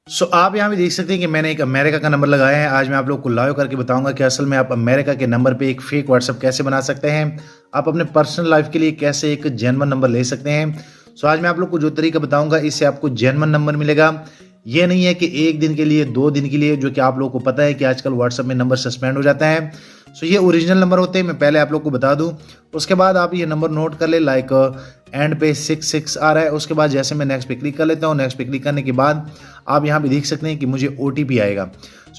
आप यहाँ पे देख सकते हैं कि मैंने एक अमेरिका का नंबर लगाया है। आज मैं आप लोग को लाइव करके बताऊंगा कि असल में आप अमेरिका के नंबर पे एक फेक व्हाट्सएप कैसे बना सकते हैं। आप अपने पर्सनल लाइफ के लिए कैसे एक जेन्युइन नंबर ले सकते हैं। आज मैं आप लोग को जो तरीका बताऊंगा इससे आपको जेन्युइन नंबर मिलेगा। ये नहीं है कि एक दिन के लिए 2 दिन के लिए, जो कि आप लोगों को पता है कि आजकल व्हाट्सएप में नंबर सस्पेंड हो जाता है। ये ओरिजिनल नंबर होते हैं, मैं पहले आप लोग को बता दूं। उसके बाद आप ये नंबर नोट कर ले, लाइक एंड पे 66 आ रहा है। उसके बाद जैसे मैं नेक्स्ट पे क्लिक कर लेता हूँ, नेक्स्ट पे क्लिक करने के बाद आप यहाँ पे देख सकते हैं कि मुझे OTP आएगा।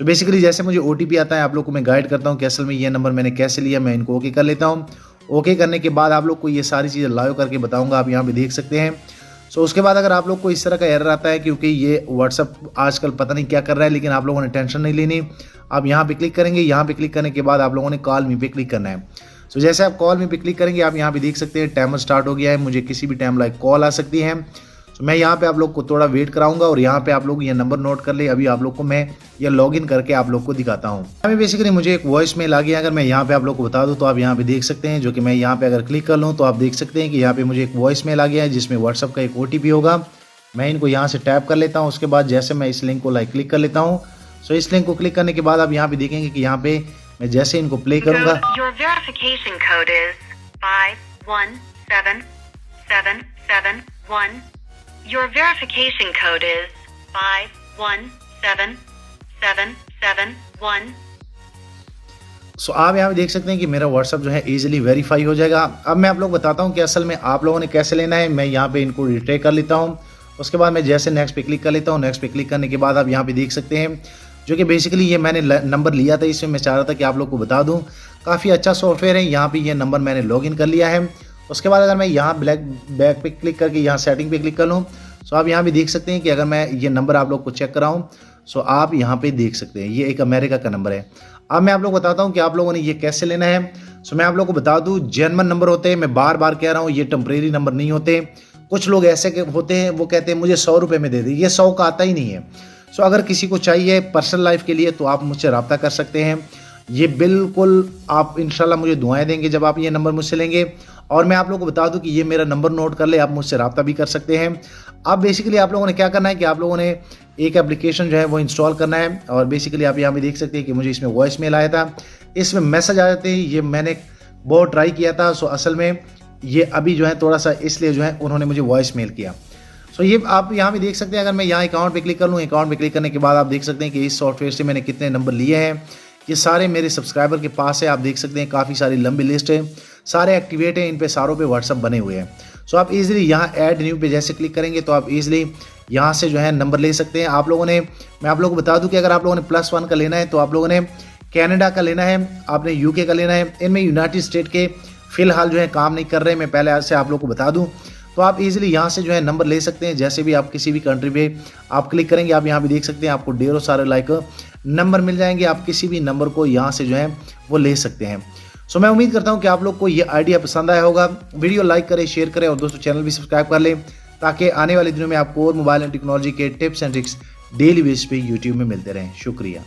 बेसिकली जैसे मुझे OTP आता है, आप लोग को मैं गाइड करता हूँ कि असल में ये नंबर मैंने कैसे लिया। मैं इनको ओके कर लेता हूँ। ओके करने के बाद आप लोग को ये सारी चीज़ें लाइव करके बताऊँगा, आप यहाँ पे देख सकते हैं। उसके बाद अगर आप लोग को इस तरह का एरर आता है, क्योंकि ये व्हाट्सअप आजकल पता नहीं क्या कर रहा है, लेकिन आप लोगों ने टेंशन नहीं लेनी। आप यहाँ पे क्लिक करेंगे, यहाँ पे क्लिक करने के बाद आप लोगों ने कॉल मी पे क्लिक करना है। जैसे आप कॉल मी पे क्लिक करेंगे, आप यहाँ पे देख सकते हैं टाइमर स्टार्ट हो गया है। मुझे किसी भी टाइम लाइक कॉल आ सकती है। मैं यहाँ पे आप लोग को थोड़ा वेट कराऊंगा और यहाँ पे आप लोग ये नंबर नोट कर ले। अभी आप लोग को मैं ये लॉगिन करके आप लोग को दिखाता हूँ। अभी बेसिकली मुझे एक वॉइस मेल आ गया। अगर मैं यहाँ पे आप लोग को बता दूँ तो आप यहाँ पे देख सकते हैं, जो कि मैं यहाँ पे अगर क्लिक कर लूँ तो आप देख सकते हैं कि यहाँ पे मुझे एक वॉइस मेल आ गया है जिसमें व्हाट्सअप का एक OTP होगा। मैं इनको यहाँ से टैप कर लेता हूँ। उसके बाद जैसे मैं इस लिंक को लाइक क्लिक कर लेता हूँ। इस लिंक को क्लिक करने के बाद आप यहाँ पे देखेंगे कि यहाँ पे मैं जैसे इनको प्ले करूंगा, Your verification code is 517771. Your verification code is 517771. आप यहाँ पे देख सकते हैं कि मेरा व्हाट्सअप जो है इजीली वेरीफाई हो जाएगा। अब मैं आप लोग बताता हूँ कि असल में आप लोगों ने कैसे लेना है। मैं यहाँ पे इनको रिट्रेक कर लेता हूँ। उसके बाद मैं जैसे नेक्स्ट पे क्लिक कर लेता हूँ। नेक्स्ट पे क्लिक करने के बाद आप यहाँ पे देख सकते हैं, जो कि बेसिकली ये मैंने नंबर लिया था, इसमें मैं चाह रहा था कि आप लोग को बता दूं। काफ़ी अच्छा सॉफ्टवेयर है। यहाँ पे ये नंबर मैंने लॉगिन कर लिया है। उसके बाद अगर मैं यहाँ ब्लैक बैक पे क्लिक करके यहाँ सेटिंग पे क्लिक कर लूँ, आप यहाँ भी देख सकते हैं कि अगर मैं ये नंबर आप लोग को चेक कराऊँ, आप यहाँ पे देख सकते हैं ये एक अमेरिका का नंबर है। अब मैं आप लोग को बताता हूँ कि आप लोगों ने ये कैसे लेना है। मैं आप लोग को बता दूँ, जेन्युइन नंबर होते हैं। मैं बार बार कह रहा हूँ, ये टेम्परेरी नंबर नहीं होते। कुछ लोग ऐसे होते हैं, वो कहते हैं मुझे 100 रुपये में दे दे। ये 100 का आता ही नहीं है। अगर किसी को चाहिए पर्सनल लाइफ के लिए तो आप मुझसे रब्ता कर सकते हैं। ये बिल्कुल आप इंशाल्लाह मुझे दुआएं देंगे जब आप ये नंबर मुझसे लेंगे। और मैं आप लोगों को बता दूं कि ये मेरा नंबर नोट कर ले, आप मुझसे रब्ता भी कर सकते हैं। अब बेसिकली आप लोगों ने क्या करना है कि आप लोगों ने एक एप्लीकेशन जो है वो इंस्टॉल करना है। और बेसिकली आप यहाँ पे देख सकते हैं कि मुझे इसमें वॉइस मेल आया था, इसमें मैसेज आ जाते हैं। ये मैंने बहुत ट्राई किया था। असल में ये अभी जो है थोड़ा सा इसलिए जो है उन्होंने मुझे वॉइस मेल किया। ये आप यहाँ पे देख सकते हैं। अगर मैं यहाँ अकाउंट पे क्लिक कर लूँ, अकाउंट पे क्लिक करने के बाद आप देख सकते हैं कि इस सॉफ्टवेयर से मैंने कितने नंबर लिए हैं। ये सारे मेरे सब्सक्राइबर के पास है। आप देख सकते हैं काफ़ी सारी लंबी लिस्ट है, सारे एक्टिवेट हैं। इन पे सारों पे व्हाट्सअप बने हुए हैं। आप इजीली यहाँ ऐड न्यू पे जैसे क्लिक करेंगे तो आप इजीली यहाँ से जो है नंबर ले सकते हैं। आप लोगों ने, मैं आप लोगों को बता दूँ कि अगर आप लोगों ने +1 का लेना है तो आप लोगों ने कैनेडा का लेना है, आपने UK का लेना है। इनमें यूनाइटेड स्टेट के फिलहाल जो है काम नहीं कर रहे। मैं पहले आज से आप लोग को बता दूँ। आप इजीली यहाँ से जो है नंबर ले सकते हैं। जैसे भी आप किसी भी कंट्री पे आप क्लिक करेंगे, आप यहाँ भी देख सकते हैं आपको ढेरों सारे लाइक नंबर मिल जाएंगे। आप किसी भी नंबर को यहाँ से जो है वो ले सकते हैं। मैं उम्मीद करता हूँ कि आप लोग को ये आइडिया पसंद आया होगा। वीडियो लाइक करें, शेयर करें और दोस्तों चैनल भी सब्सक्राइब कर लें, ताकि आने वाले दिनों में आपको और मोबाइल एंड टेक्नोलॉजी के tips and tricks daily base पे यूट्यूब में मिलते रहें। शुक्रिया।